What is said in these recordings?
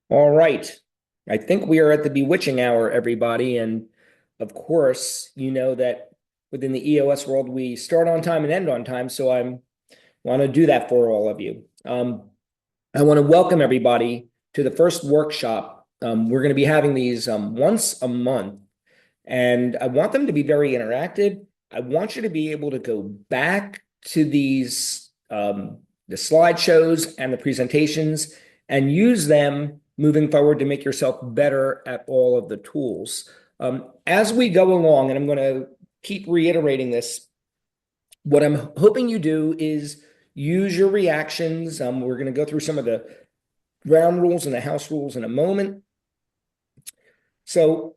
All right. I think we are at the bewitching hour, everybody. And of course, you know that within the EOS world, we start on time and end on time. So I want to do that for all of you. I want to welcome everybody to the first workshop. We're going to be having these once a month, and I want them to be very interactive. I want you to be able to go back to these the slideshows and the presentations and use them moving forward to make yourself better at all of the tools. As we go along, and I'm going to keep reiterating this, what I'm hoping you do is use your reactions. We're going to go through some of the ground rules and the house rules in a moment. So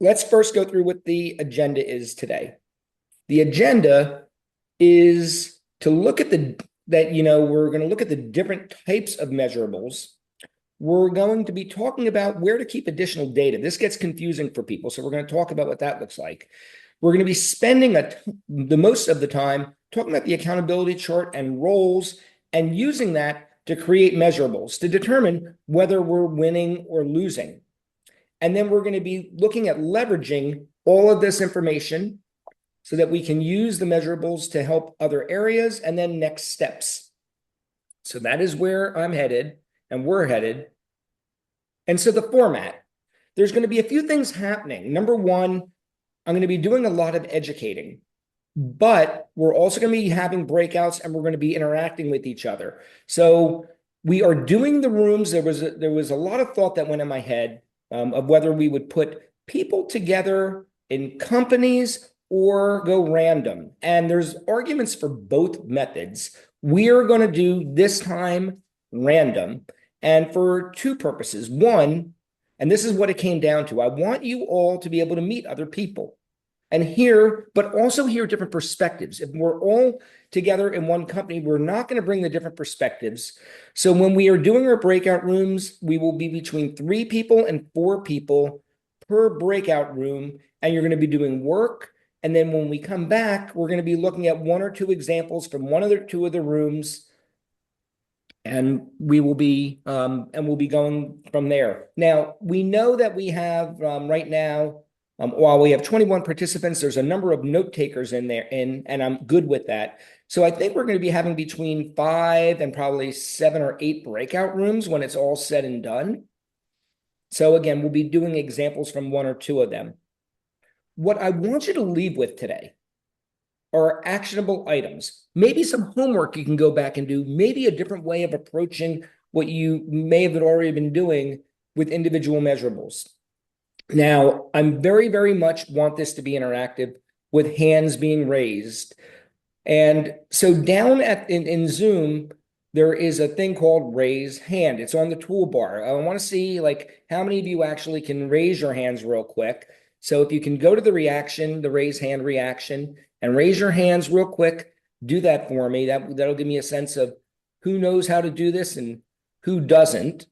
let's first go through what the agenda is today. The agenda is to look at we're going to look at the different types of measurables. We're going to be talking about where to keep additional data. This gets confusing for people, so we're going to talk about what that looks like. We're going to be spending the most of the time talking about the accountability chart and roles and using that to create measurables to determine whether we're winning or losing. And then we're going to be looking at leveraging all of this information so that we can use the measurables to help other areas and then next steps. So that is where I'm headed and we're headed. And so the format, there's going to be a few things happening. Number one, I'm going to be doing a lot of educating, but we're also going to be having breakouts and we're going to be interacting with each other. So we are doing the rooms. There was a lot of thought that went in my head of whether we would put people together in companies or go random. And there's arguments for both methods. We are going to do this time random, and for two purposes. One, and this is what it came down to, I want you all to be able to meet other people and hear, but also hear different perspectives. If we're all together in one company, we're not going to bring the different perspectives. So when we are doing our breakout rooms, we will be between 3 people and 4 people per breakout room, and you're going to be doing work. And then when we come back, we're going to be looking at 1 or 2 examples from 1 or 2 of the rooms, and we'll be going from there. Now, we know that we have right now, while we have 21 participants, there's a number of note takers in there, and I'm good with that. So I think we're going to be having between 5 and probably 7 or 8 breakout rooms when it's all said and done. So again, we'll be doing examples from 1 or 2 of them. What I want you to leave with today are actionable items, maybe some homework you can go back and do, maybe a different way of approaching what you may have already been doing with individual measurables. Now, I'm very, very much want this to be interactive with hands being raised. And so down in Zoom, there is a thing called raise hand. It's on the toolbar. I want to see like how many of you actually can raise your hands real quick. So if you can go to the reaction, the raise hand reaction, and raise your hands real quick, do that for me. That'll give me a sense of who knows how to do this and who doesn't.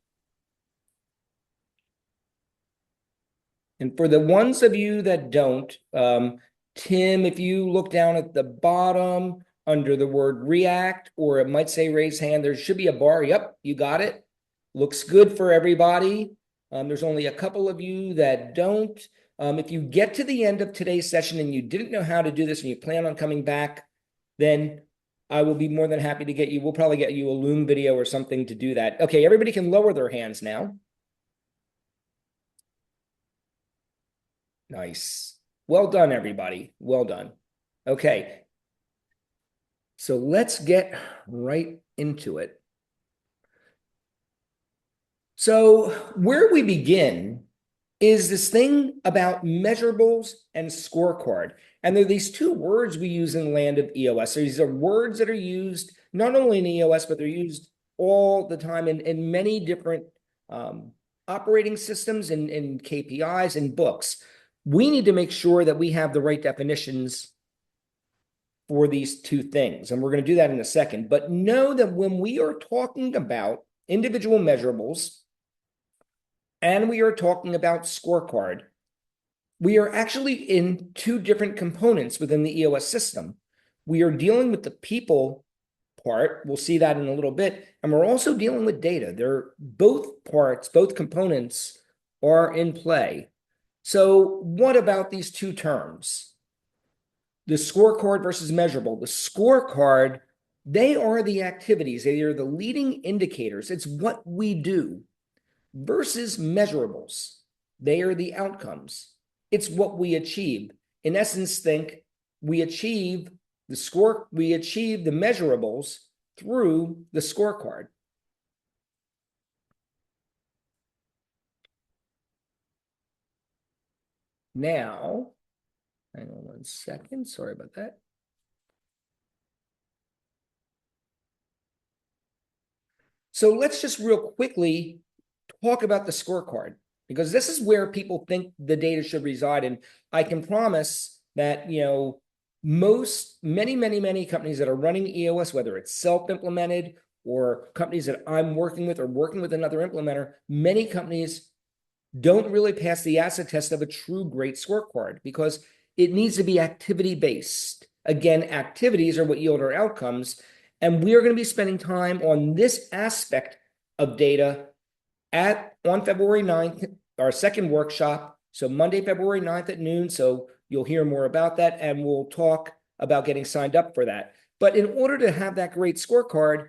And for the ones of you that don't, Tim, if you look down at the bottom under the word react, or it might say raise hand, there should be a bar. Yep, you got it. Looks good for everybody. There's only a couple of you that don't. If you get to the end of today's session and you didn't know how to do this and you plan on coming back, then I will be more than happy to get you. We'll probably get you a Loom video or something to do that. Okay, everybody can lower their hands now. Nice. Well done, everybody. Well done. Okay. So let's get right into it. So where we begin is this thing about measurables and scorecard. And there are these 2 words we use in the land of EOS. So these are words that are used not only in EOS, but they're used all the time in many different operating systems and KPIs and books. We need to make sure that we have the right definitions for these 2 things. And we're going to do that in a second. But know that when we are talking about individual measurables and we are talking about scorecard, we are actually in 2 different components within the EOS system. We are dealing with the people part. We'll see that in a little bit. And we're also dealing with data. They're both parts, both components are in play. So what about these two terms? The scorecard versus measurable. The scorecard, they are the activities. They are the leading indicators. It's what we do versus measurables. They are the outcomes. It's what we achieve. In essence, think we achieve the measurables through the scorecard. Now, hang on one second. Sorry about that. So let's just real quickly talk about the scorecard, because this is where people think the data should reside. And I can promise that, many companies that are running EOS, whether it's self-implemented or companies that I'm working with or working with another implementer, many companies don't really pass the acid test of a true great scorecard because it needs to be activity-based. Again, activities are what yield our outcomes. And we are going to be spending time on this aspect of data on February 9th, our second workshop. So Monday, February 9th at noon. So you'll hear more about that, and we'll talk about getting signed up for that. But in order to have that great scorecard,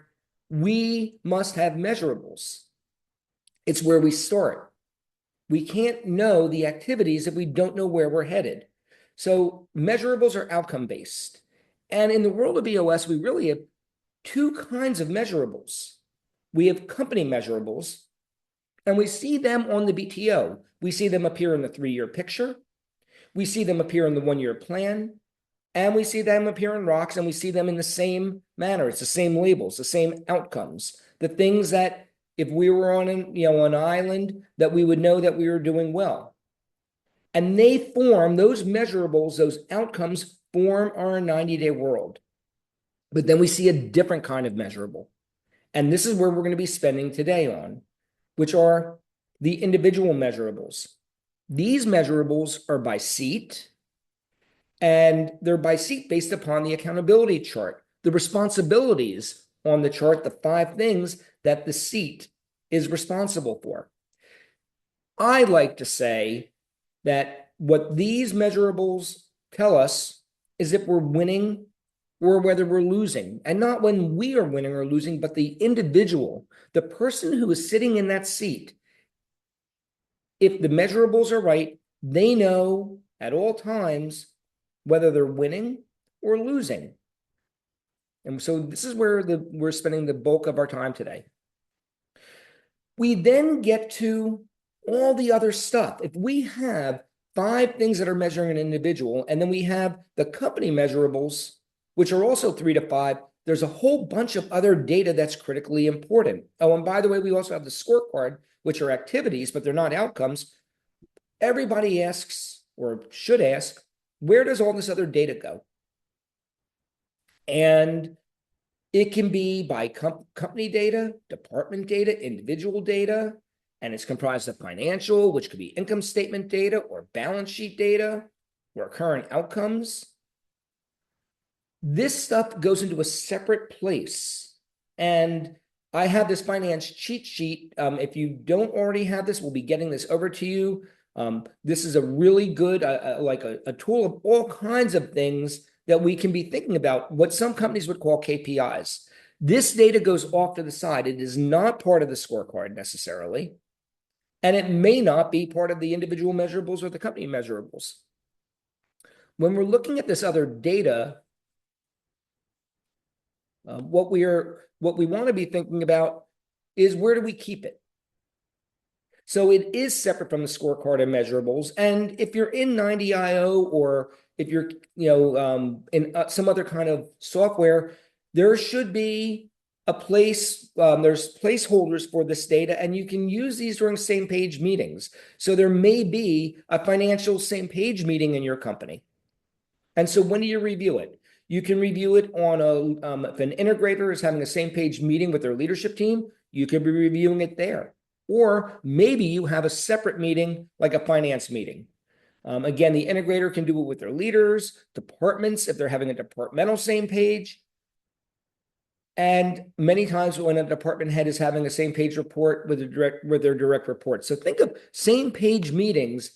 we must have measurables. It's where we start. We can't know the activities if we don't know where we're headed. So measurables are outcome-based. And in the world of EOS, we really have two kinds of measurables. We have company measurables, and we see them on the BTO. We see them appear in the 3-year picture. We see them appear in the 1-year plan. And we see them appear in rocks, and we see them in the same manner. It's the same labels, the same outcomes, the things that if we were on an island, that we would know that we were doing well. And they form, those measurables, those outcomes form our 90-day world. But then we see a different kind of measurable. And this is where we're going to be spending today on, which are the individual measurables. These measurables are by seat, and they're by seat based upon the accountability chart, the responsibilities on the chart, the 5 things that the seat is responsible for. I like to say that what these measurables tell us is if we're winning or whether we're losing, and not when we are winning or losing, but the individual, the person who is sitting in that seat. If the measurables are right, they know at all times whether they're winning or losing. And so this is where we're spending the bulk of our time today. We then get to all the other stuff. If we have 5 things that are measuring an individual, and then we have the company measurables, which are also 3 to 5, there's a whole bunch of other data that's critically important. Oh, and by the way, we also have the scorecard, which are activities, but they're not outcomes. Everybody asks, or should ask, where does all this other data go? And it can be by company data, department data, individual data, and it's comprised of financial, which could be income statement data or balance sheet data or current outcomes. This stuff goes into a separate place. And I have this finance cheat sheet. If you don't already have this, we'll be getting this over to you. This is a really good, a tool of all kinds of things that we can be thinking about, what some companies would call KPIs. This data goes off to the side. It is not part of the scorecard necessarily, and it may not be part of the individual measurables or the company measurables. When we're looking at this other data, what we want to be thinking about is, where do we keep it? So it is separate from the scorecard and measurables. And if you're in 90IO, or if you're in some other kind of software, there should be a place, there's placeholders for this data, and you can use these during same page meetings. So there may be a financial same page meeting in your company. And so when do you review it? You can review it on if an integrator is having a same page meeting with their leadership team, you could be reviewing it there. Or maybe you have a separate meeting, like a finance meeting. Again, the integrator can do it with their leaders, departments, if they're having a departmental same page. And many times when a department head is having a same page report with their direct report. So think of same page meetings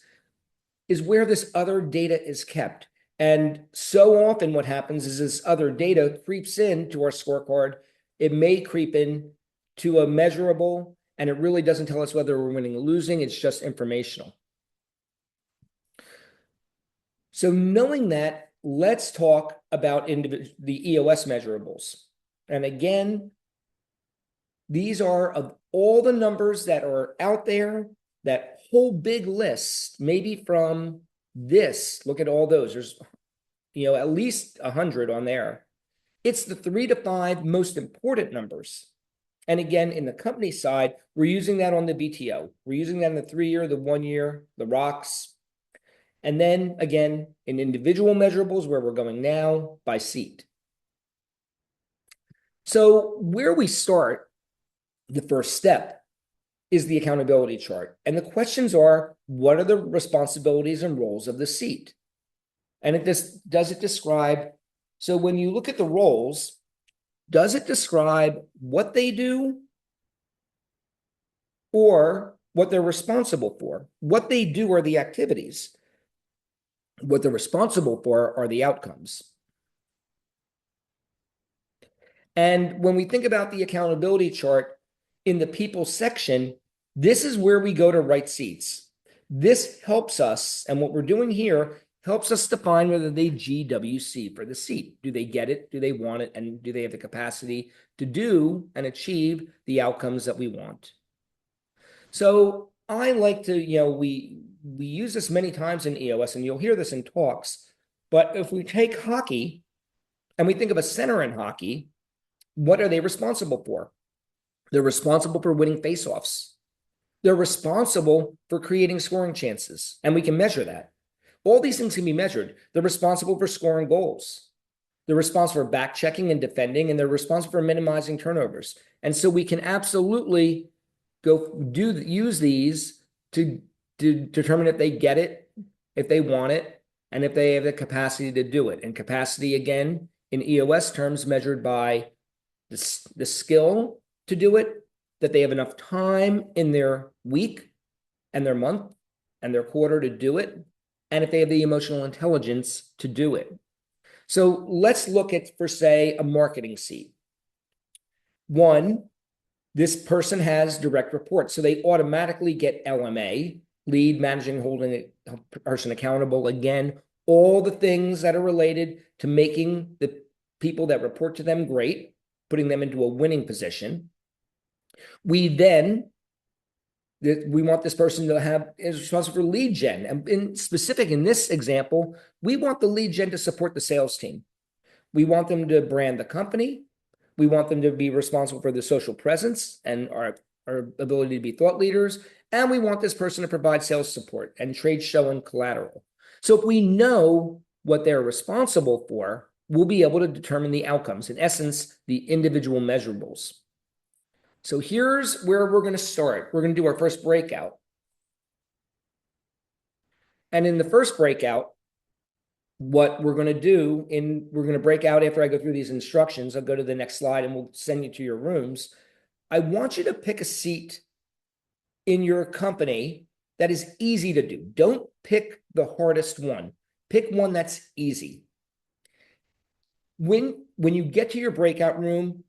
is where this other data is kept. And so often what happens is this other data creeps into our scorecard. It may creep in to a measurable, and it really doesn't tell us whether we're winning or losing. It's just informational. So knowing that, let's talk about the EOS measurables. And again, these are of all the numbers that are out there, that whole big list, maybe from this, look at all those. There's, at least 100 on there. It's the 3 to 5 most important numbers. And again, in the company side, we're using that on the BTO. We're using that in the 3-year, the 1-year, the rocks. And then again, in individual measurables, where we're going now, by seat. So where we start, the first step, is the accountability chart. And the questions are, what are the responsibilities and roles of the seat? And does it describe, so when you look at the roles, does it describe what they do or what they're responsible for? What they do are the activities. What they're responsible for are the outcomes. And when we think about the accountability chart in the people section, this is where we go to write seats. This helps us, and what we're doing here helps us define whether they GWC for the seat. Do they get it? Do they want it? And do they have the capacity to do and achieve the outcomes that we want? So I like to, we use this many times in EOS, and you'll hear this in talks. But if we take hockey and we think of a center in hockey, what are they responsible for? They're responsible for winning faceoffs. They're responsible for creating scoring chances, and we can measure that. All these things can be measured. They're responsible for scoring goals. They're responsible for back checking and defending, and they're responsible for minimizing turnovers. And so we can absolutely use these to determine if they get it, if they want it, and if they have the capacity to do it. And capacity, again, in EOS terms, measured by the skill to do it, that they have enough time in their week and their month and their quarter to do it, and if they have the emotional intelligence to do it. So let's look at, for say, a marketing seat. One, this person has direct reports, so they automatically get LMA, lead, managing, holding a person accountable. Again, all the things that are related to making the people that report to them great, putting them into a winning position. We want this person to is responsible for lead gen. And in specific, in this example, we want the lead gen to support the sales team. We want them to brand the company. We want them to be responsible for the social presence and our ability to be thought leaders. And we want this person to provide sales support and trade show and collateral. So if we know what they're responsible for, we'll be able to determine the outcomes, in essence, the individual measurables. So here's where we're going to start. We're going to do our first breakout. And in the first breakout, what we're going to do, we're going to break out after I go through these instructions. I'll go to the next slide and we'll send you to your rooms. I want you to pick a seat in your company that is easy to do. Don't pick the hardest one. Pick one that's easy. When you get to your breakout room,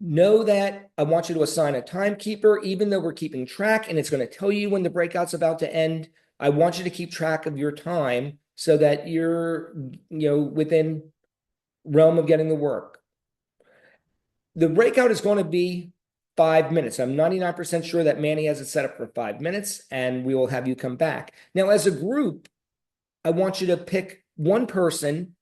know that I want you to assign a timekeeper, even though we're keeping track and it's going to tell you when the breakout's about to end. I want you to keep track of your time so that you're, within realm of getting the work. The breakout is going to be 5 minutes. I'm 99% sure that Manny has it set up for 5 minutes, and we will have you come back. Now, as a group, I want you to pick one person,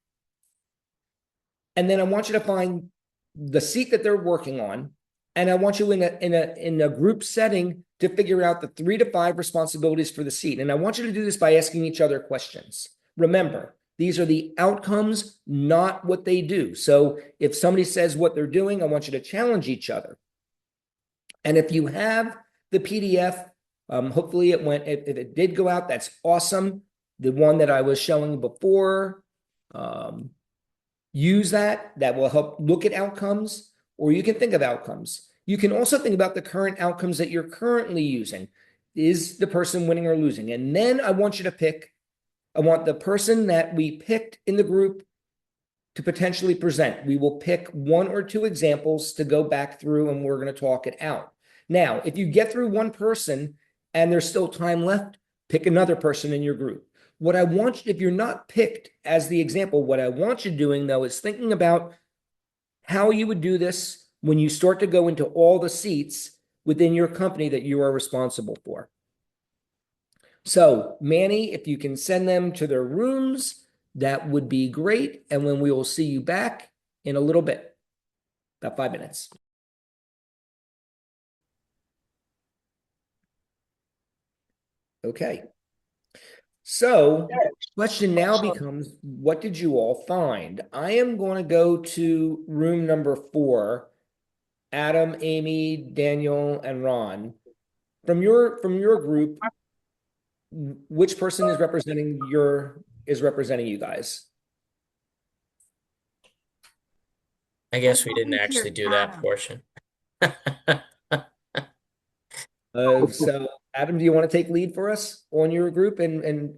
and then I want you to find the seat that they're working on, and I want you in a group setting to figure out the 3 to 5 responsibilities for the seat. And I want you to do this by asking each other questions. Remember, these are the outcomes, not what they do. So if somebody says what they're doing, I want you to challenge each other. And if you have the PDF, hopefully it went. If it did go out, that's awesome. The one that I was showing before, use that. That will help look at outcomes, or you can think of outcomes. You can also think about the current outcomes that you're currently using. Is the person winning or losing? And then I want you to pick, I want the person that we picked in the group to potentially present. We will pick one or two examples to go back through, and we're going to talk it out. Now, if you get through one person and there's still time left, pick another person in your group. What I want, if you're not picked as the example, what I want you doing though is thinking about how you would do this when you start to go into all the seats within your company that you are responsible for. So, Manny, if you can send them to their rooms, that would be great. And when we will see you back in a little bit, about 5 minutes. Okay. So, the question now becomes, what did you all find? I am going to go to room number 4. Adam, Amy, Daniel, and Ron. From your group, which person is representing you guys? I guess we didn't actually do that portion. So Adam, do you want to take lead for us on your group? And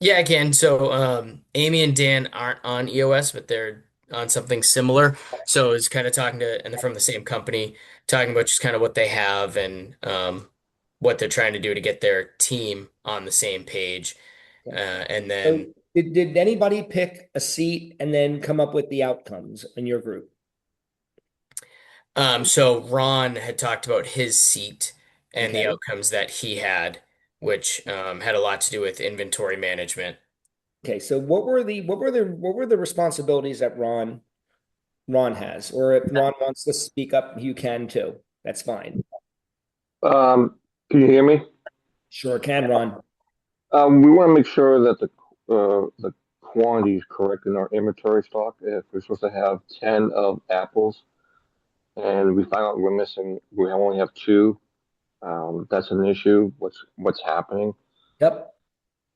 Yeah, again, so Amy and Dan aren't on EOS, but they're on something similar. So it's kind of talking to, and they're from the same company, talking about just kind of what they have and what they're trying to do to get their team on the same page. And so then did anybody pick a seat and then come up with the outcomes in your group? so Ron had talked about his seat and the Okay. outcomes that he had, which had a lot to do with inventory management. Okay. So what were the responsibilities that Ron has? Or if Ron wants to speak up, you can too. That's fine. Um, can you hear me? Sure can, Ron. We want to make sure that the quantity is correct in our inventory stock. If we're supposed to have 10 of apples and we find out we only have two, that's an issue. What's happening? Yep.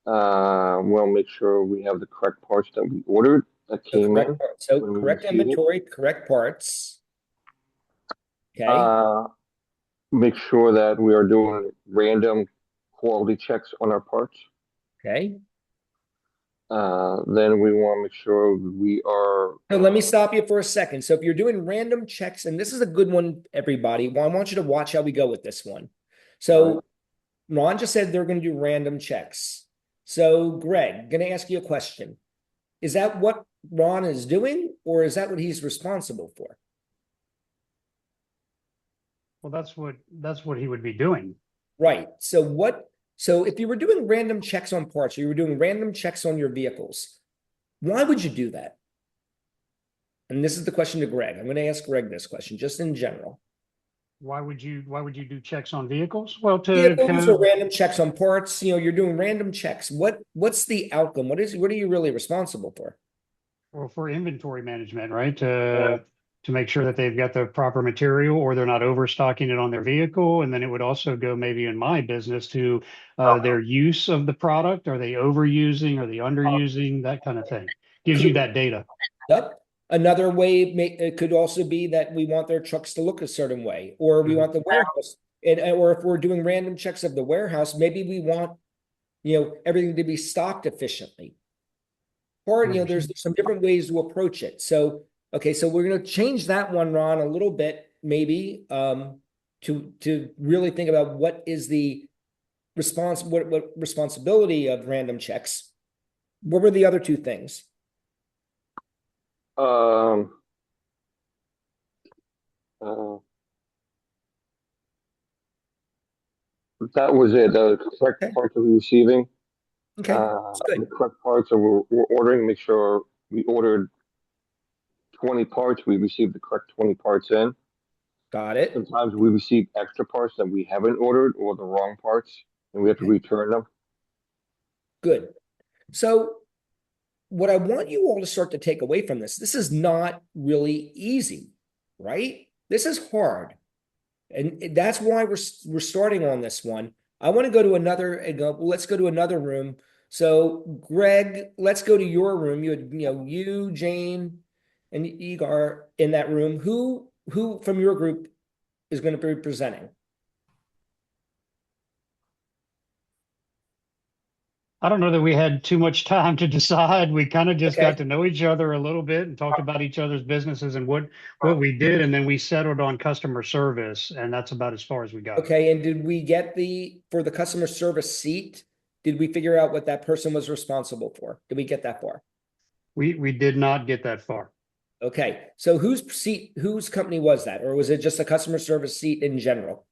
We'll make sure we have the correct parts that we ordered that So came in when we correct received it. inventory, correct parts. Okay. Uh, Make sure that we are doing random quality checks on our parts. Okay. Then we want to make sure we are. So let me stop you for a second. So if you're doing random checks, and this is a good one, everybody, well, I want you to watch how we go with this one. All right. So Ron just said they're going to do random checks. So Greg, going to ask you a question. Is that what Ron is doing, or is that what he's responsible for? Well, that's what he would be doing. Right. So if you were doing random checks on parts, or you were doing random checks on your vehicles, why would you do that? And this is the question to Greg. I'm going to ask Greg this question, just in general. Why would you do checks on vehicles? Well, to Vehicles kind or of, random checks on parts, you're doing random checks. What's the outcome? What are you really responsible for? well, for inventory management, right? To make sure that they've got the proper material or they're not overstocking it on their vehicle. And then it would also go maybe in my business to their use of the product. Are they overusing? Are they underusing? That kind of thing. Gives you Could that data. Yep. Another way it could also be that we want their trucks to look a certain way, or we Mhm. want the warehouse, or if we're doing random checks of the warehouse, maybe we want everything to be stocked efficiently. Or there's 100%. some different ways to approach it. So okay, so we're going to change that one, Ron, a little bit, maybe, to really think about what is the what responsibility of random checks. What were the other two things? Um, uh, that was it. The correct Okay, parts that we're receiving, okay, it's the good. correct parts that we're ordering. Make sure we ordered 20 parts. We received the correct 20 parts in. Got it. Sometimes we receive extra parts that we haven't ordered or the wrong parts, and we have to Okay, return them. good. So what I want you all to start to take away from this is not really easy, right? This is hard. And that's why we're starting on this one. I want to go to another, let's go to another room So Greg, let's go to your room. You, Jane, and Igor in that room. Who from your group is going to be presenting? I don't know that we had too much time to decide. We kind of just Okay. got to know each other a little bit and talked about each other's businesses and what we did, and then we settled on customer service, and that's about as far as we got. Okay, and did we get for the customer service seat, did we figure out what that person was responsible for? Did we get that far? We did not get that far. Okay, so whose company was that? Or was it just a customer service seat in general?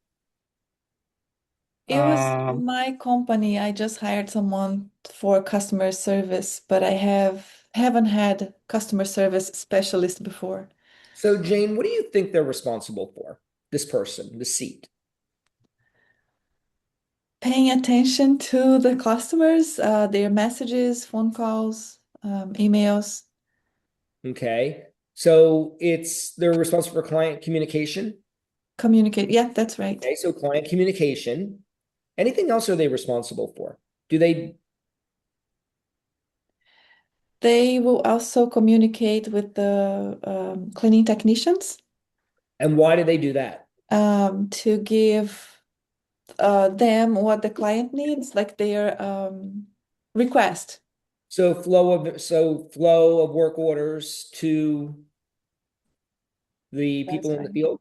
It was my company. I just hired someone for customer service, but I haven't had customer service specialist before. So Jane, what do you think they're responsible for? This person, the seat. Paying attention to the customers, their messages, phone calls, emails. Okay, so they're responsible for client communication. Communicate. Yeah, that's right. Okay, so client communication. Anything else are they responsible for? Do they They will also communicate with the cleaning technicians and why do they do that? to give them what the client needs, like their request. So flow of work orders to the That's people in the right. field.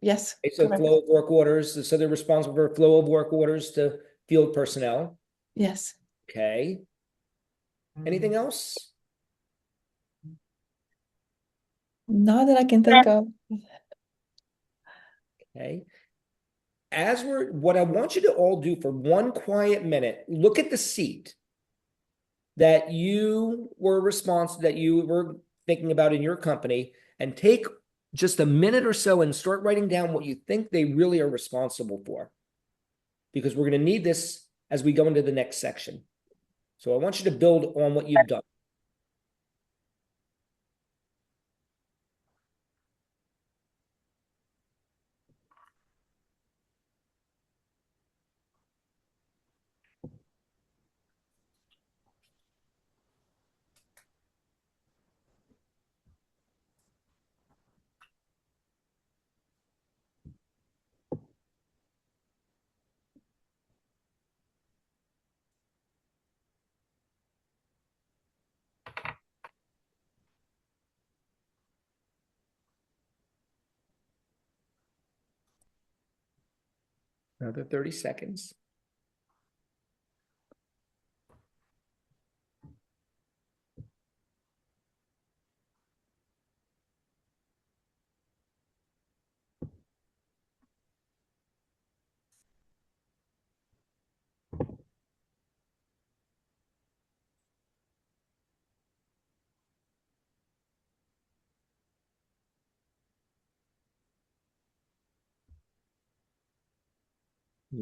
Yes, Okay, so correct. flow of work orders. So they're responsible for flow of work orders to field personnel. Yes. Okay. Anything else? Not that I can think of. Okay. What I want you to all do for one quiet minute, look at the seat that you were thinking about in your company and take just a minute or so and start writing down what you think they really are responsible for. Because we're going to need this as we go into the next section. So I want you to build on what you've done. Another 30 seconds.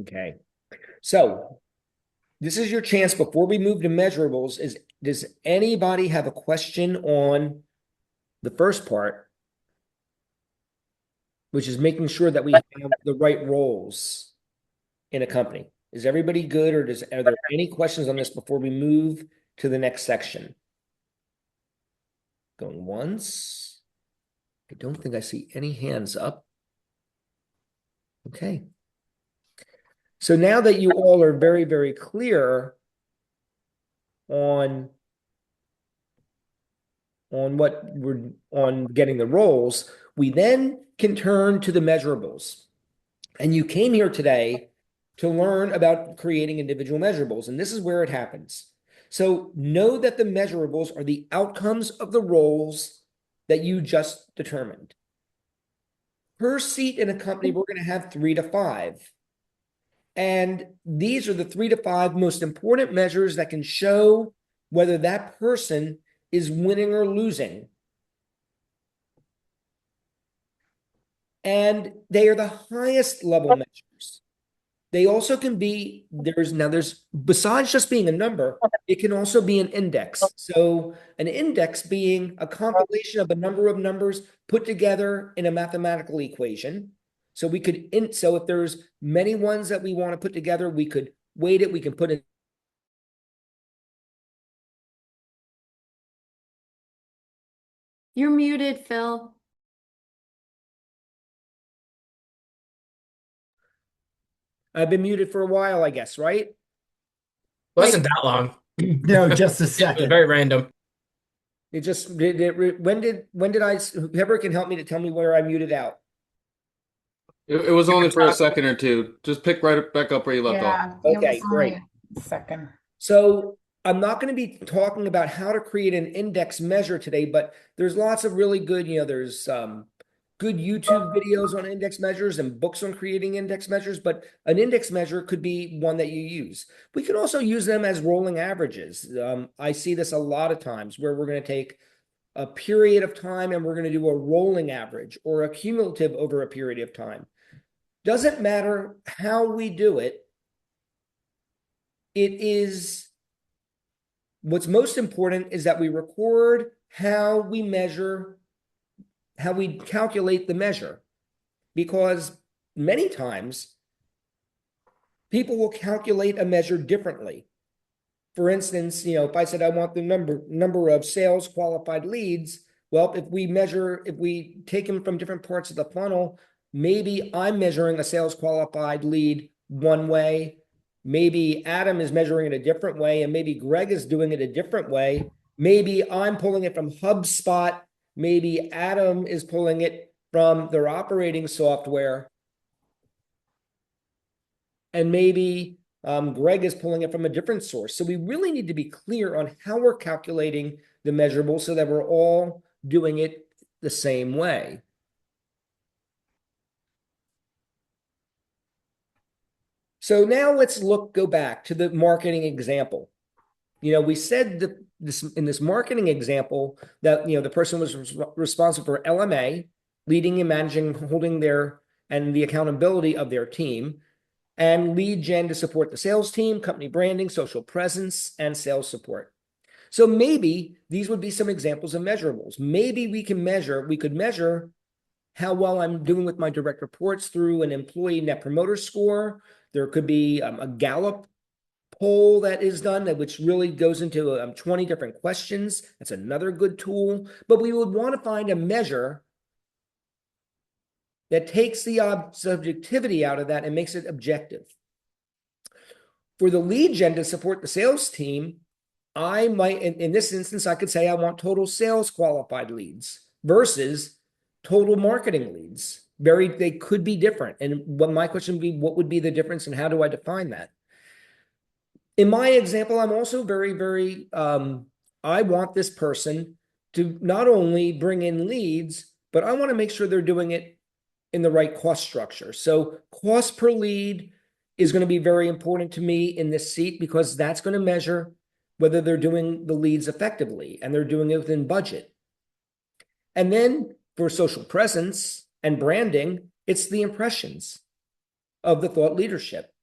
Okay. So this is your chance before we move to measurables. Does anybody have a question on the first part, which is making sure that we have the right roles in a company? Is everybody good, or are there any questions on this before we move to the next section? Going once. I don't think I see any hands up. Okay. So now that you all are very, very clear on getting the roles, we then can turn to the measurables. And you came here today to learn about creating individual measurables, and this is where it happens. So know that the measurables are the outcomes of the roles that you just determined. Per seat in a company, we're going to have 3 to 5. And these are the 3 to 5 most important measures that can show whether that person is winning or losing. And they are the highest level measures. They also can be, there's besides just being a number, it can also be an index. So an index being a compilation of a number of numbers put together in a mathematical equation. So so if there's many ones that we want to put together, we could weight it, we can put in You're muted, Phil. I've been muted for a while, I guess, right? Wasn't that long. No, just a It was second. very random. It just when did I, whoever can help me to tell me where I muted out? It was only for a second or two. Just pick right back up where you left off. Yeah, it Okay, was only great. a second. So I'm not going to be talking about how to create an index measure today, but there's lots of really good, there's good YouTube videos on index measures and books on creating index measures, but an index measure could be one that you use. We can also use them as rolling averages. I see this a lot of times where we're going to take a period of time and we're going to do a rolling average or a cumulative over a period of time. Doesn't matter how we do it. It is what's most important is that we record how we measure, how we calculate the measure, because many times people will calculate a measure differently. For instance, if I said I want the number of sales qualified leads, well, if we take them from different parts of the funnel, maybe I'm measuring a sales qualified lead one way. Maybe Adam is measuring it a different way, and maybe Greg is doing it a different way. Maybe I'm pulling it from HubSpot. Maybe Adam is pulling it from their operating software. And maybe Greg is pulling it from a different source. So we really need to be clear on how we're calculating the measurable so that we're all doing it the same way. So now let's go back to the marketing example. We said that in this marketing example that, the person was responsible for LMA, leading and managing, holding and the accountability of their team, and lead gen to support the sales team, company branding, social presence, and sales support. So maybe these would be some examples of measurables. Maybe we could measure how well I'm doing with my direct reports through an employee net promoter score. There could be a Gallup poll that is done, which really goes into 20 different questions. That's another good tool. But we would want to find a measure that takes the subjectivity out of that and makes it objective. For the lead gen to support the sales team, I might, in this instance, I could say I want total sales qualified leads versus total marketing leads. They could be different. And what my question would be, what would be the difference and how do I define that? In my example, I'm also very, I want this person to not only bring in leads, but I want to make sure they're doing it in the right cost structure. So cost per lead is going to be very important to me in this seat because that's going to measure whether they're doing the leads effectively and they're doing it within budget. And then for social presence and branding, it's the impressions of the thought leadership.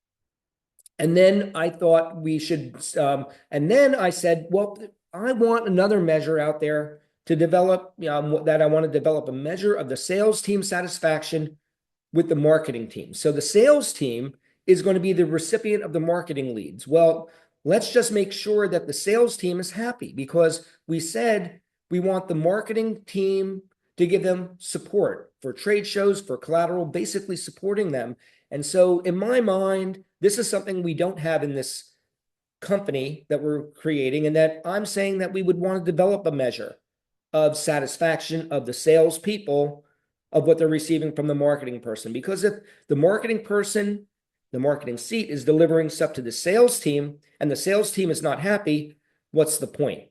And then I thought we should, and then I said, well, I want another measure out there to develop, that I want to develop a measure of the sales team satisfaction with the marketing team. So the sales team is going to be the recipient of the marketing leads. Well, let's just make sure that the sales team is happy because we said we want the marketing team to give them support for trade shows, for collateral, basically supporting them. And so in my mind, this is something we don't have in this company that we're creating, and that I'm saying that we would want to develop a measure of satisfaction of the salespeople of what they're receiving from the marketing person. Because if the marketing person, the marketing seat is delivering stuff to the sales team and the sales team is not happy, what's the point?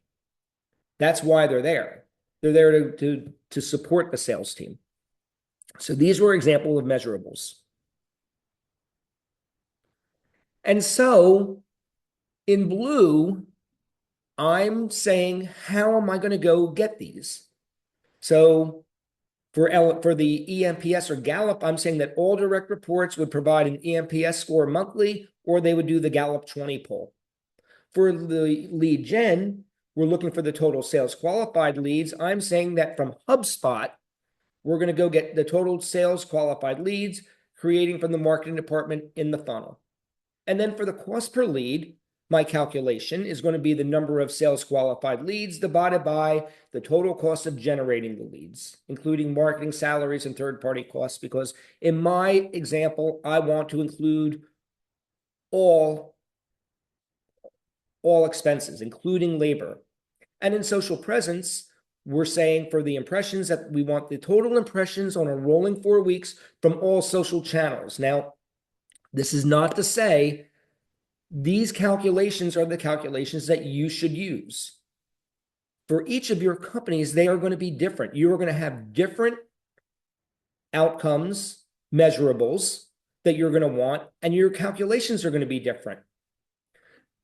That's why they're there. They're there to support the sales team. So these were examples of measurables. And so in blue, I'm saying, how am I going to go get these? So for the EMPS or Gallup, I'm saying that all direct reports would provide an EMPS score monthly, or they would do the Gallup 20 poll. For the lead gen, we're looking for the total sales qualified leads. I'm saying that from HubSpot, we're going to go get the total sales qualified leads, creating from the marketing department in the funnel. And then for the cost per lead, my calculation is going to be the number of sales qualified leads divided by the total cost of generating the leads, including marketing, salaries, and third-party costs, because in my example, I want to include all expenses, including labor. And in social presence, we're saying for the impressions that we want the total impressions on a rolling 4 weeks from all social channels. Now, this is not to say these calculations are the calculations that you should use. For each of your companies, they are going to be different. You are going to have different outcomes, measurables that you're going to want, and your calculations are going to be different.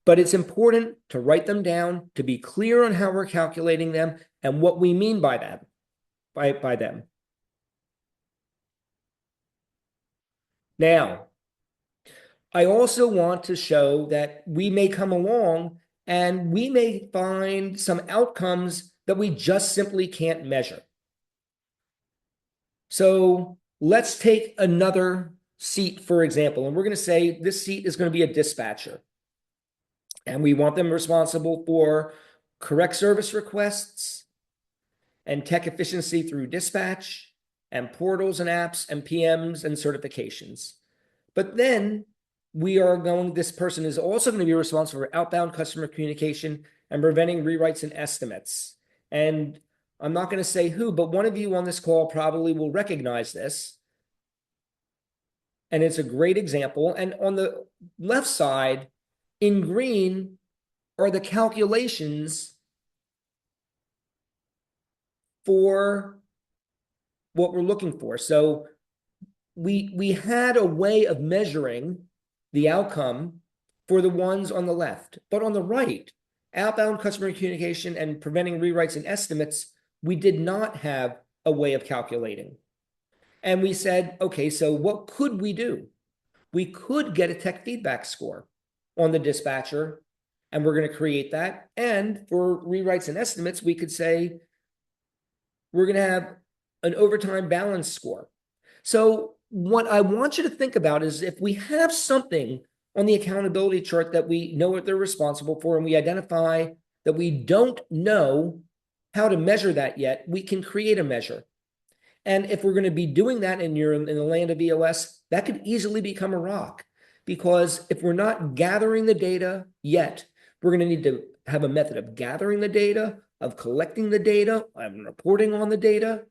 But it's important to write them down, to be clear on how we're calculating them and what we mean by them, by them. Now, I also want to show that we may come along and we may find some outcomes that we just simply can't measure. So let's take another seat, for example, and we're going to say this seat is going to be a dispatcher. And we want them responsible for correct service requests and tech efficiency through dispatch and portals and apps and PMs and certifications. But then this person is also going to be responsible for outbound customer communication and preventing rewrites and estimates. And I'm not going to say who, but one of you on this call probably will recognize this. And it's a great example. And on the left side, in green are the calculations for what we're looking for. So we had a way of measuring the outcome for the ones on the left, but on the right, outbound customer communication and preventing rewrites and estimates, we did not have a way of calculating. And we said, okay, so what could we do? We could get a tech feedback score on the dispatcher, and we're going to create that. And for rewrites and estimates, we could say we're going to have an overtime balance score. So what I want you to think about is if we have something on the accountability chart that we know what they're responsible for, and we identify that we don't know how to measure that yet, we can create a measure. And if we're going to be doing that and you're in the land of EOS, that could easily become a rock. Because if we're not gathering the data yet, we're going to need to have a method of gathering the data, of collecting the data, and reporting on the data.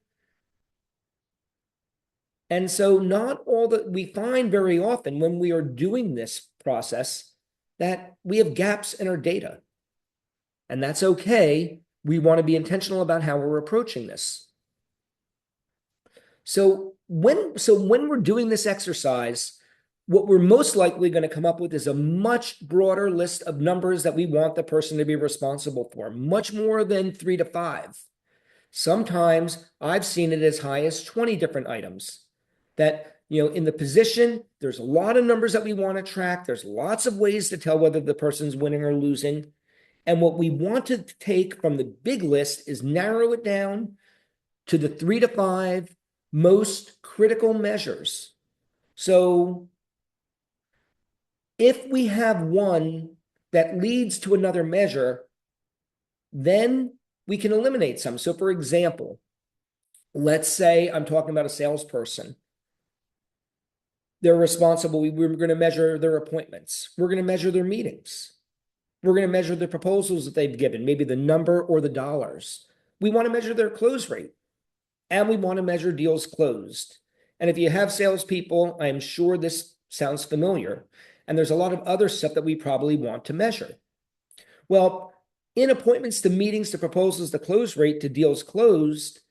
And so not all that we find very often when we are doing this process that we have gaps in our data. And that's okay. We want to be intentional about how we're approaching this. So when we're doing this exercise, what we're most likely going to come up with is a much broader list of numbers that we want the person to be responsible for, much more than 3 to 5. Sometimes I've seen it as high as 20 different items that, in the position, there's a lot of numbers that we want to track. There's lots of ways to tell whether the person's winning or losing. And what we want to take from the big list is narrow it down to the 3 to 5 most critical measures. So if we have one that leads to another measure, then we can eliminate some. So for example, let's say I'm talking about a salesperson. They're responsible. We're going to measure their appointments. We're going to measure their meetings. We're going to measure the proposals that they've given, maybe the number or the dollars. We want to measure their close rate, and we want to measure deals closed. And if you have salespeople, I'm sure this sounds familiar. And there's a lot of other stuff that we probably want to measure. Well, in appointments to meetings to proposals to close rate to deals closed,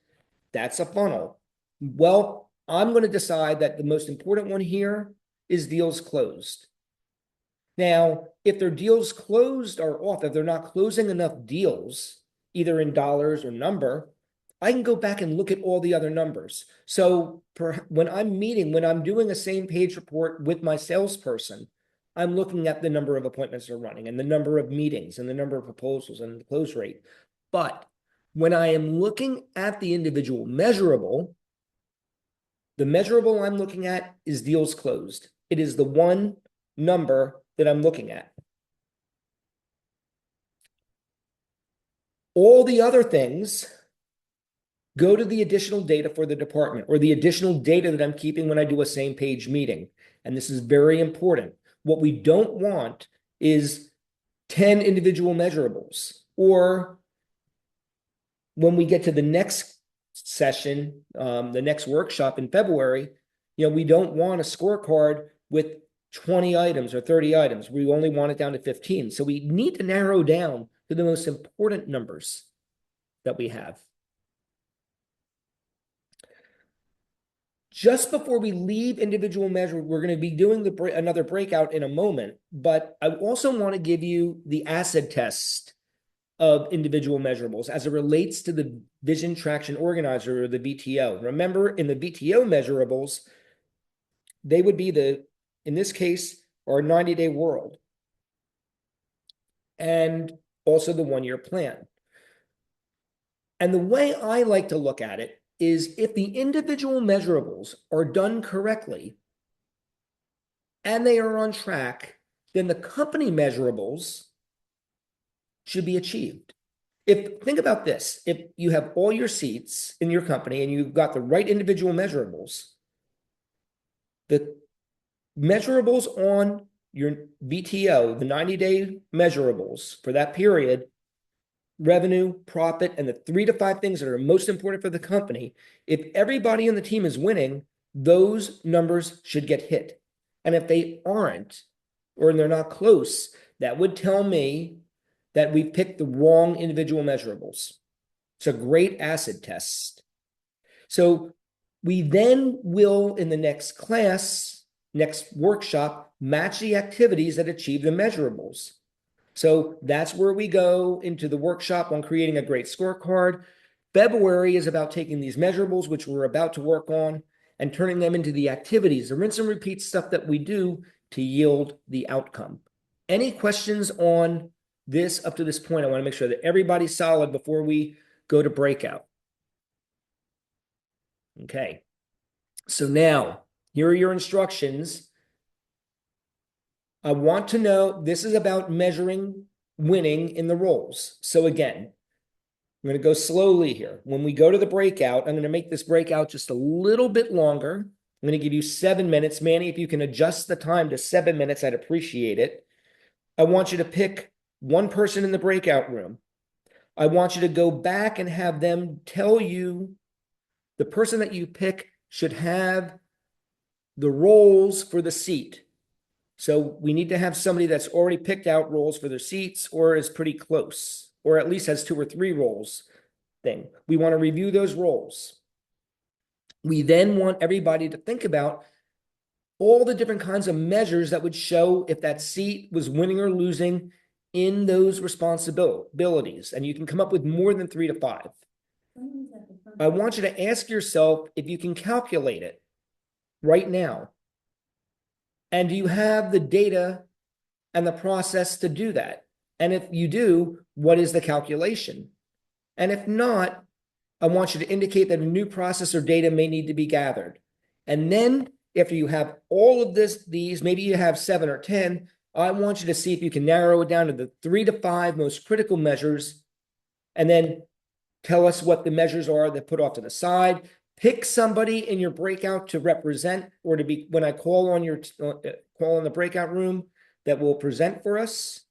that's a funnel. Well, I'm going to decide that the most important one here is deals closed. Now, if their deals closed are off, if they're not closing enough deals, either in dollars or number, I can go back and look at all the other numbers. So when I'm doing a same page report with my salesperson, I'm looking at the number of appointments they're running and the number of meetings and the number of proposals and the close rate. But when I am looking at the individual measurable, the measurable I'm looking at is deals closed. It is the one number that I'm looking at. All the other things go to the additional data for the department or the additional data that I'm keeping when I do a same page meeting. And this is very important. What we don't want is 10 individual measurables, or when we get to the next session, the next workshop in February, we don't want a scorecard with 20 items or 30 items. We only want it down to 15. So we need to narrow down to the most important numbers that we have. Just before we leave individual measure, we're going to be doing another breakout in a moment, but I also want to give you the acid test of individual measurables as it relates to the Vision Traction Organizer, or the VTO. Remember, in the VTO measurables, they would be in this case, our 90-day world, and also the one-year plan. And the way I like to look at it is, if the individual measurables are done correctly and they are on track, then the company measurables should be achieved. Think about this, if you have all your seats in your company and you've got the right individual measurables, the measurables on your VTO, the 90-day measurables for that period, revenue, profit, and the 3 to 5 things that are most important for the company, if everybody on the team is winning, those numbers should get hit. And if they aren't, or they're not close, that would tell me that we picked the wrong individual measurables. It's a great acid test. So we then will, in the next class, next workshop, match the activities that achieve the measurables. So that's where we go into the workshop on creating a great scorecard. February is about taking these measurables, which we're about to work on, and turning them into the activities, the rinse and repeat stuff that we do to yield the outcome. Any questions on this up to this point? I want to make sure that everybody's solid before we go to breakout. Okay. So now, here are your instructions. I want to know, this is about measuring winning in the roles. So again, I'm going to go slowly here. When we go to the breakout, I'm going to make this breakout just a little bit longer. I'm going to give you 7 minutes. Manny, if you can adjust the time to 7 minutes, I'd appreciate it. I want you to pick one person in the breakout room. I want you to go back and have them tell you the person that you pick should have the roles for the seat. So we need to have somebody that's already picked out roles for their seats, or is pretty close, or at least has 2 or 3 roles thing. We want to review those roles. We then want everybody to think about all the different kinds of measures that would show if that seat was winning or losing in those responsibilities. And you can come up with more than 3 to 5. I want you to ask yourself if you can calculate it right now. And do you have the data and the process to do that? And if you do, what is the calculation? And if not, I want you to indicate that a new process or data may need to be gathered. And then after you have all of these, maybe you have 7 or 10, I want you to see if you can narrow it down to the 3 to 5 most critical measures, and then tell us what the measures are that put off to the side. Pick somebody in your breakout to represent, or to be, when I call on call on the breakout room, that will present for us.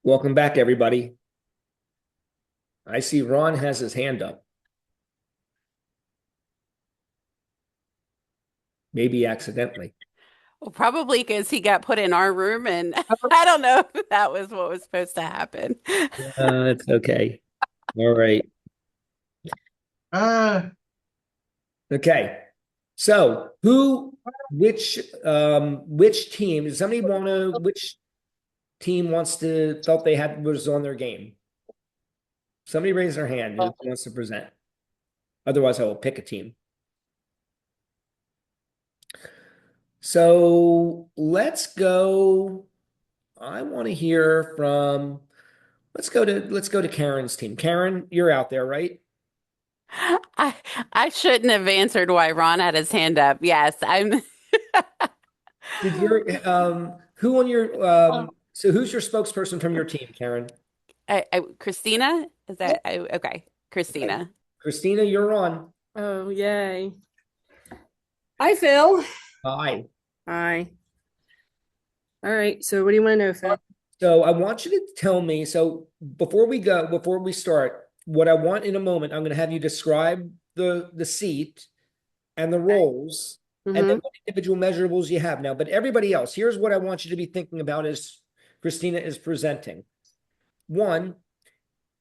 Welcome back, everybody. I see Ron has his hand up. Maybe accidentally. Well, probably because he got put in our room, and I don't know if that was what was supposed to happen. It's okay. All right. Okay. So which team, does somebody want to, which team felt was on their game? Somebody raise their hand who wants to present. Otherwise, I will pick a team. So let's go. I want to hear from, let's go to Karen's team. Karen, you're out there, right? I shouldn't have answered why Ron had his hand up. Yes, I'm. Did your who on your So who's your spokesperson from your team, Karen? Christina, is that okay? Okay. Christina. Christina, you're on. Oh, yay. Hi, Phil. Hi. Hi. All right. So what do you want to know, Phil? So I want you to tell me, so before we start, what I want in a moment, I'm going to have you describe the seat and the roles and then Mm-hmm. what individual measurables you have now. But everybody else, here's what I want you to be thinking about as Christina is presenting. One,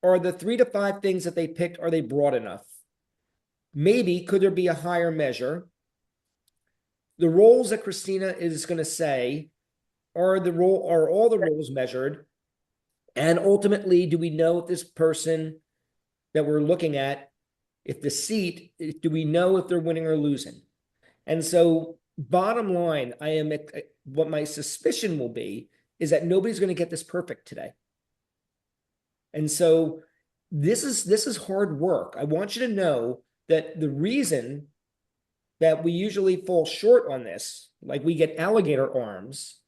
are the 3 to 5 things that they picked, are they broad enough? Maybe could there be a higher measure? The roles that Christina is going to say, are all the roles measured? And ultimately, do we know if this person that we're looking at, if the seat, do we know if they're winning or losing? And so, bottom line, what my suspicion will be is that nobody's going to get this perfect today. And so, this is hard work. I want you to know that the reason that we usually fall short on this, like we get alligator arms,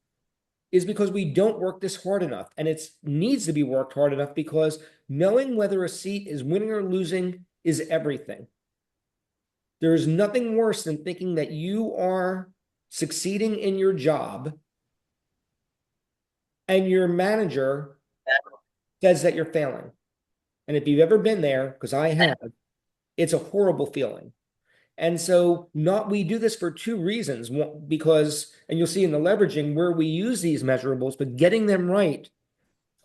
is because we don't work this hard enough. And it needs to be worked hard enough because knowing whether a seat is winning or losing is everything. There is nothing worse than thinking that you are succeeding in your job and your manager says that you're failing. And if you've ever been there, because I have, it's a horrible feeling. And so we do this for 2 reasons. One, because, and you'll see in the leveraging where we use these measurables, but getting them right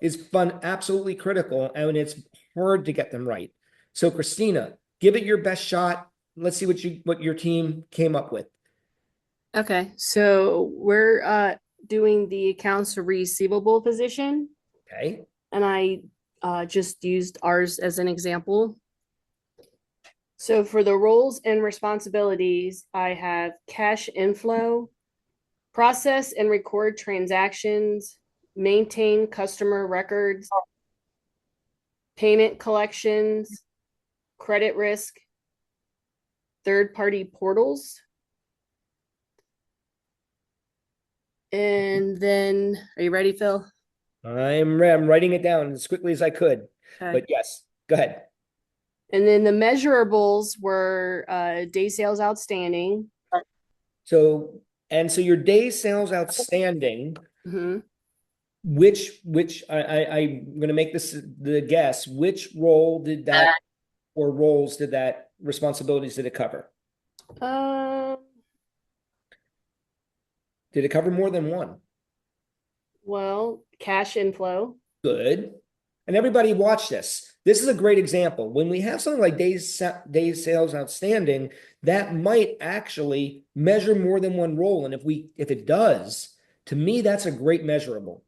is absolutely critical, and it's hard to get them right. So Christina, give it your best shot. Let's see what your team came up with. Okay. So we're doing the accounts receivable position, Okay. and I just used ours as an example. So for the roles and responsibilities, I have cash inflow, process and record transactions, maintain customer records, payment collections, credit risk, third-party portals. And then, are you ready, Phil? I'm writing it down as quickly as I could. Okay. But yes, go ahead. And then the measurables were day sales outstanding. So your day sales outstanding, Mm-hmm. which I'm going to make this the guess, which role did that, or roles did that, responsibilities did it cover? Did it cover more than one? Well, cash inflow. Good. And everybody watch this. This is a great example. When we have something like days sales outstanding, that might actually measure more than one role. And if it does, to me, that's a great measurable,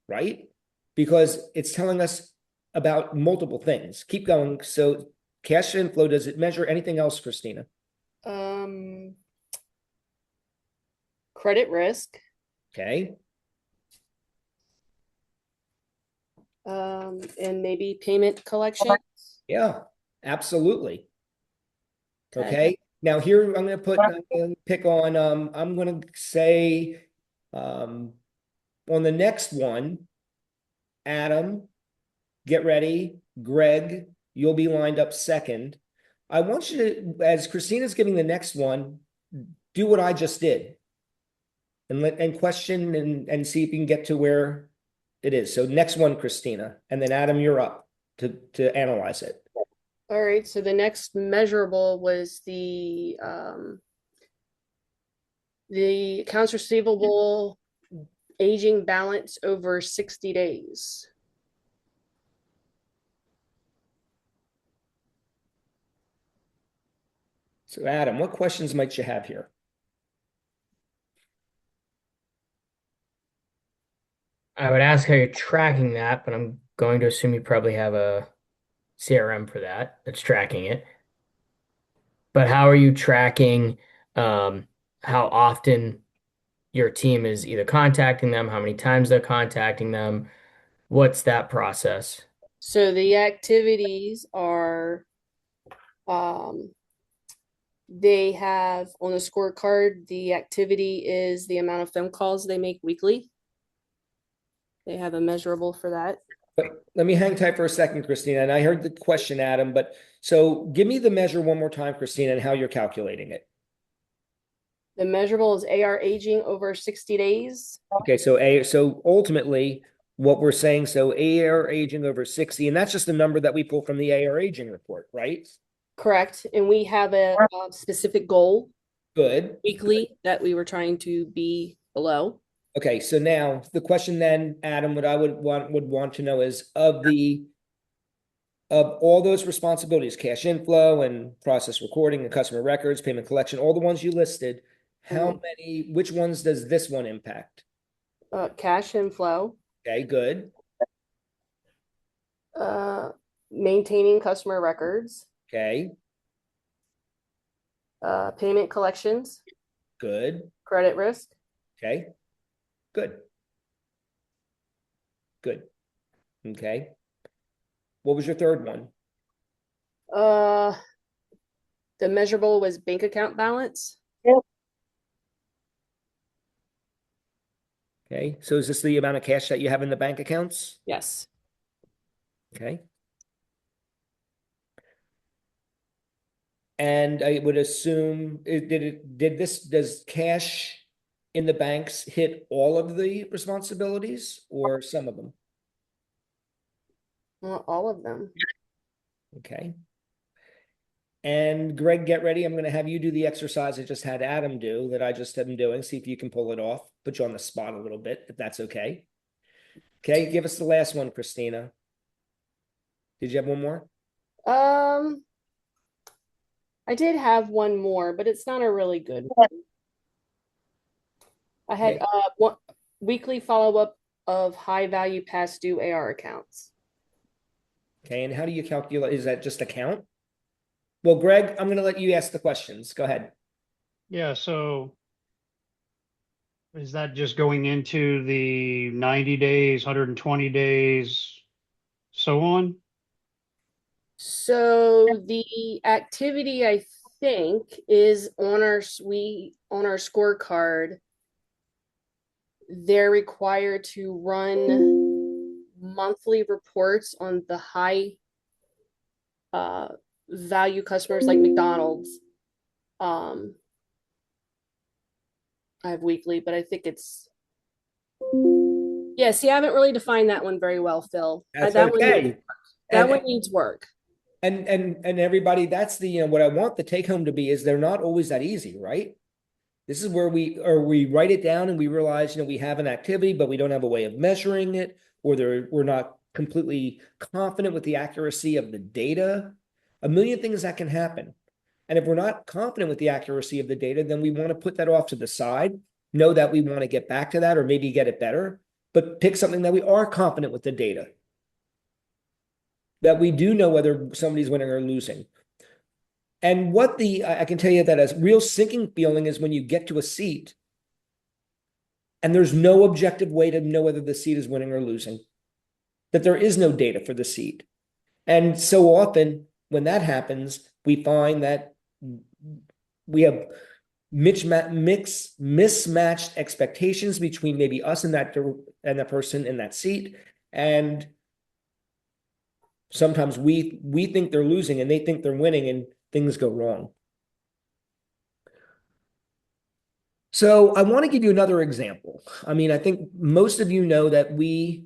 right? Because it's telling us about multiple things. Keep going. So cash inflow, does it measure anything else, Christina? Credit risk. Okay. And maybe payment collection. Yeah, absolutely. Okay. Now here I'm going to pick on, I'm going to say, on the next one, Adam, get ready. Greg, you'll be lined up second. I want you to, as Christina's giving the next one, do what I just did and question and see if you can get to where it is. So next one, Christina, and then Adam, you're up to analyze it. All right. So the next measurable was the accounts receivable aging balance over 60 days. So Adam, what questions might you have here? I would ask how you're tracking that, but I'm going to assume you probably have a CRM for that that's tracking it. But how are you tracking how often your team is either contacting them, how many times they're contacting them? What's that process? So the activities are they have on the scorecard, the activity is the amount of phone calls they make weekly. They have a measurable for that. But let me hang tight for a second, Christina. And I heard the question, Adam, but so give me the measure one more time, Christina, and how you're calculating it. The measurable is AR aging over 60 days. Okay, so ultimately what we're saying, so AR aging over 60, and that's just the number that we pull from the AR aging report, right? Correct. And we have a specific goal Good. weekly that we were trying to be below. Okay, so now the question then, Adam, what I would want to know is of all those responsibilities, cash inflow and process recording and customer records, payment collection, all the ones you listed, how many, which ones does this one impact? Cash inflow. Okay, good. Maintaining customer records. Okay, Payment collections. good. Credit risk. Okay, good. Good. Okay. What was your third one? The measurable was bank account balance. Okay, so is this the amount of cash that you have in the bank accounts? Yes. Okay. And I would assume, does cash in the banks hit all of the responsibilities or some of them? Well, all of them. Okay. And Greg, get ready. I'm going to have you do the exercise I just had Adam do that I just am doing. See if you can pull it off. Put you on the spot a little bit, if that's okay. Okay, give us the last one, Christina. Did you have one more? I did have one more, but it's not a really good one. I had one weekly follow-up of high value past due AR accounts. Okay, and how do you calculate? Is that just a count? Well, Greg, I'm going to let you ask the questions. Go ahead. Yeah, so is that just going into the 90 days, 120 days, so on? So the activity, I think, is on our scorecard. They're required to run monthly reports on the high value customers like McDonald's. I have weekly, but I think it's see, I haven't really defined that one very well, Phil. That's okay. That one needs work. And everybody, that's the what I want the take home to be is they're not always that easy, right? This is where we write it down and we realize we have an activity, but we don't have a way of measuring it, or we're not completely confident with the accuracy of the data. A million things that can happen. And if we're not confident with the accuracy of the data, then we want to put that off to the side, know that we want to get back to that or maybe get it better, but pick something that we are confident with the data, that we do know whether somebody's winning or losing. And I can tell you that a real sinking feeling is when you get to a seat and there's no objective way to know whether the seat is winning or losing, that there is no data for the seat. And so often when that happens, we find that we have mismatched expectations between maybe us and that person in that seat. And sometimes we think they're losing and they think they're winning and things go wrong. So I want to give you another example. I mean, I think most of you know that we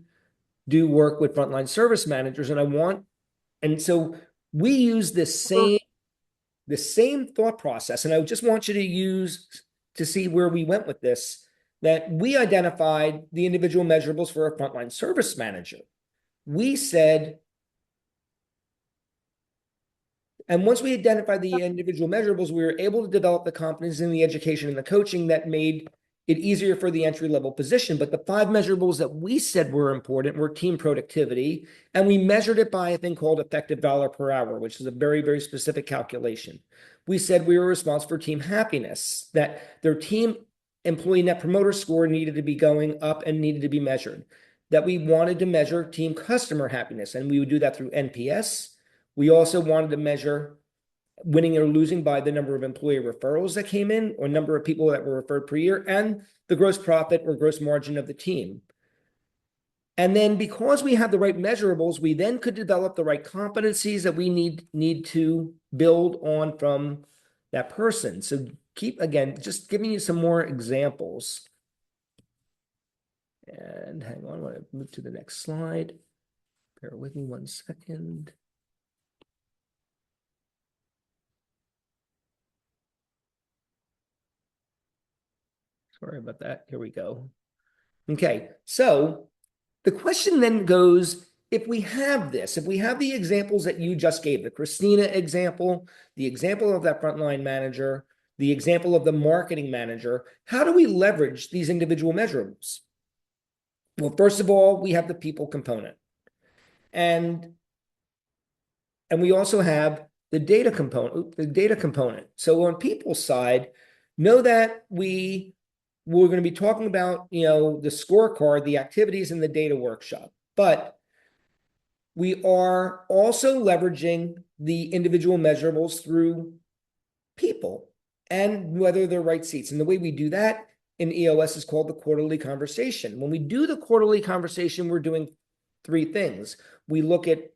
do work with frontline service managers, and so we use the same thought process. And I just want you to see where we went with this, that we identified the individual measurables for a frontline service manager. We said, and once we identified the individual measurables, we were able to develop the competence in the education and the coaching that made it easier for the entry-level position. But the 5 measurables that we said were important were team productivity, and we measured it by a thing called effective dollar per hour, which is a very, very specific calculation. We said we were responsible for team happiness, that their team employee net promoter score needed to be going up and needed to be measured, that we wanted to measure team customer happiness, and we would do that through NPS. We also wanted to measure winning or losing by the number of employee referrals that came in or number of people that were referred per year and the gross profit or gross margin of the team. And then because we have the right measurables, we then could develop the right competencies that we need to build on from that person. So again, just giving you some more examples. And hang on, I want to move to the next slide. Bear with me 1 second. Sorry about that. Here we go. Okay, so the question then goes, if we have this, if we have the examples that you just gave, the Christina example, the example of that frontline manager, the example of the marketing manager, how do we leverage these individual measurables? Well, first of all, we have the people component. And we also have the data component. So on people's side, know that we're going to be talking about, the scorecard, the activities in the data workshop, but we are also leveraging the individual measurables through people and whether they're right seats. And the way we do that in EOS is called the quarterly conversation. When we do the quarterly conversation, we're doing 3 things. We look at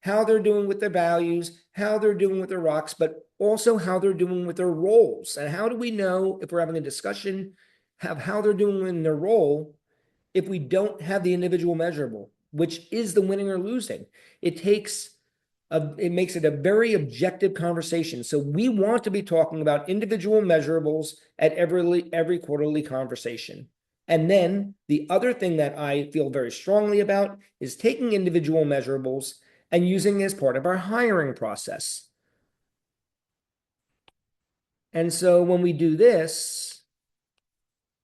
how they're doing with their values, how they're doing with their rocks, but also how they're doing with their roles. And how do we know, if we're having a discussion, how they're doing in their role if we don't have the individual measurable, which is the winning or losing? It makes it a very objective conversation. So we want to be talking about individual measurables at every quarterly conversation. And then the other thing that I feel very strongly about is taking individual measurables and using it as part of our hiring process. And so when we do this,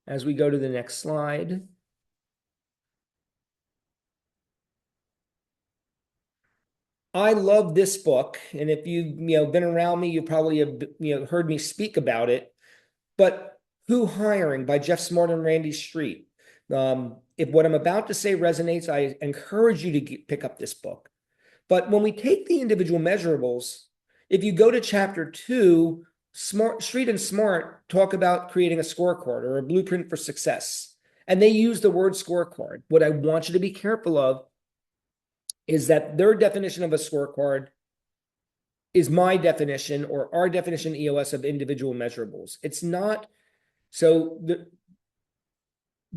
as we go to the next slide, I love this book, and if you've been around me, you probably have heard me speak about it. But Who Hiring by Jeff Smart and Randy Street. If what I'm about to say resonates, I encourage you to pick up this book. But when we take the individual measurables, if you go to chapter 2, Street and Smart talk about creating a scorecard or a blueprint for success, and they use the word scorecard. What I want you to be careful of is that their definition of a scorecard is my definition or our definition EOS of individual measurables. It's not. So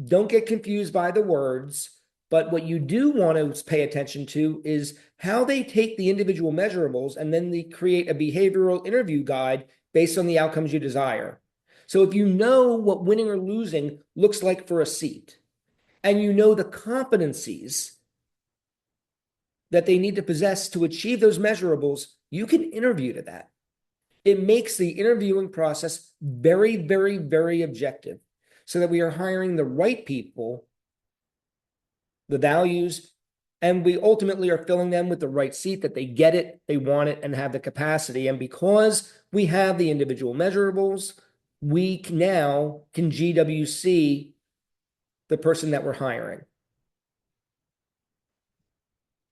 don't get confused by the words, but what you do want to pay attention to is how they take the individual measurables and then they create a behavioral interview guide based on the outcomes you desire. So if you know what winning or losing looks like for a seat, and you know the competencies that they need to possess to achieve those measurables, you can interview to that. It makes the interviewing process very, very, very objective so that we are hiring the right people, the values, and we ultimately are filling them with the right seat, that they get it, they want it, and have the capacity. And because we have the individual measurables, we now can GWC the person that we're hiring.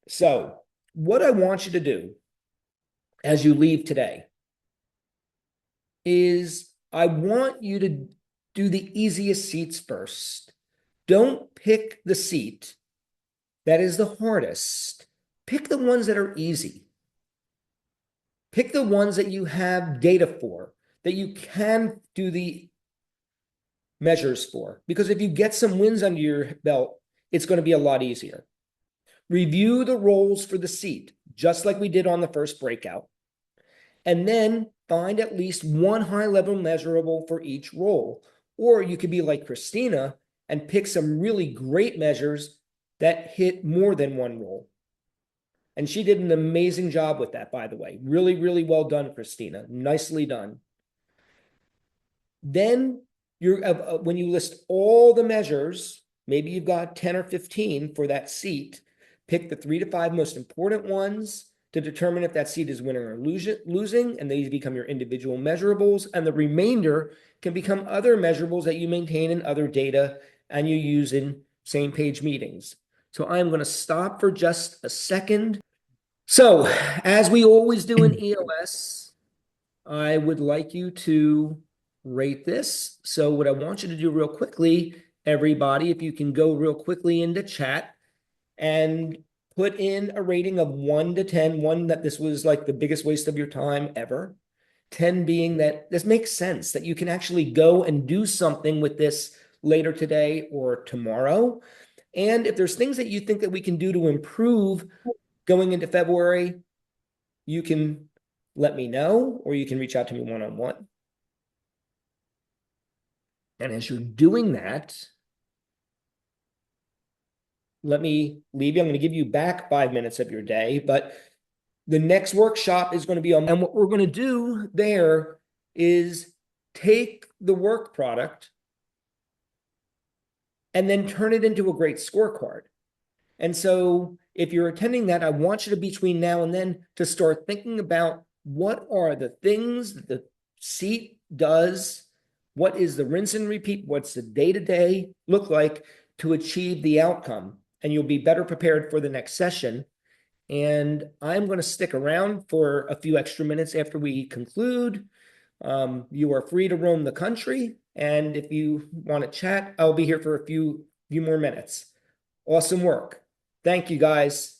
So what I want you to do as you leave today is I want you to do the easiest seats first. Don't pick the seat that is the hardest. Pick the ones that are easy. Pick the ones that you have data for, that you can do the measures for. Because if you get some wins under your belt, it's going to be a lot easier. Review the roles for the seat, just like we did on the first breakout. And then find at least one high-level measurable for each role. Or you could be like Christina and pick some really great measures that hit more than one role. And she did an amazing job with that, by the way. Really, really well done, Christina. Nicely done. Then when you list all the measures, maybe you've got 10 or 15 for that seat, pick the 3 to 5 most important ones to determine if that seat is winning or losing, and these become your individual measurables, and the remainder can become other measurables that you maintain in other data and you use in same page meetings. So I'm going to stop for just a second. So as we always do in EOS, I would like you to rate this. So what I want you to do real quickly, everybody, if you can go real quickly into chat and put in a rating of 1 to 10, 1 that this was like the biggest waste of your time ever, 10 being that this makes sense, that you can actually go and do something with this later today or tomorrow. And if there's things that you think that we can do to improve going into February, you can let me know, or you can reach out to me one-on-one. And as you're doing that, let me leave you. I'm going to give you back 5 minutes of your day, but the next workshop is going to be on, and what we're going to do there is take the work product and then turn it into a great scorecard. And so if you're attending that, I want you to, between now and then, to start thinking about what are the things that the seat does, what is the rinse and repeat, what's the day-to-day look like to achieve the outcome, and you'll be better prepared for the next session. And I'm going to stick around for a few extra minutes after we conclude. You are free to roam the country, and if you want to chat, I'll be here for a few more minutes. Awesome work. Thank you, guys.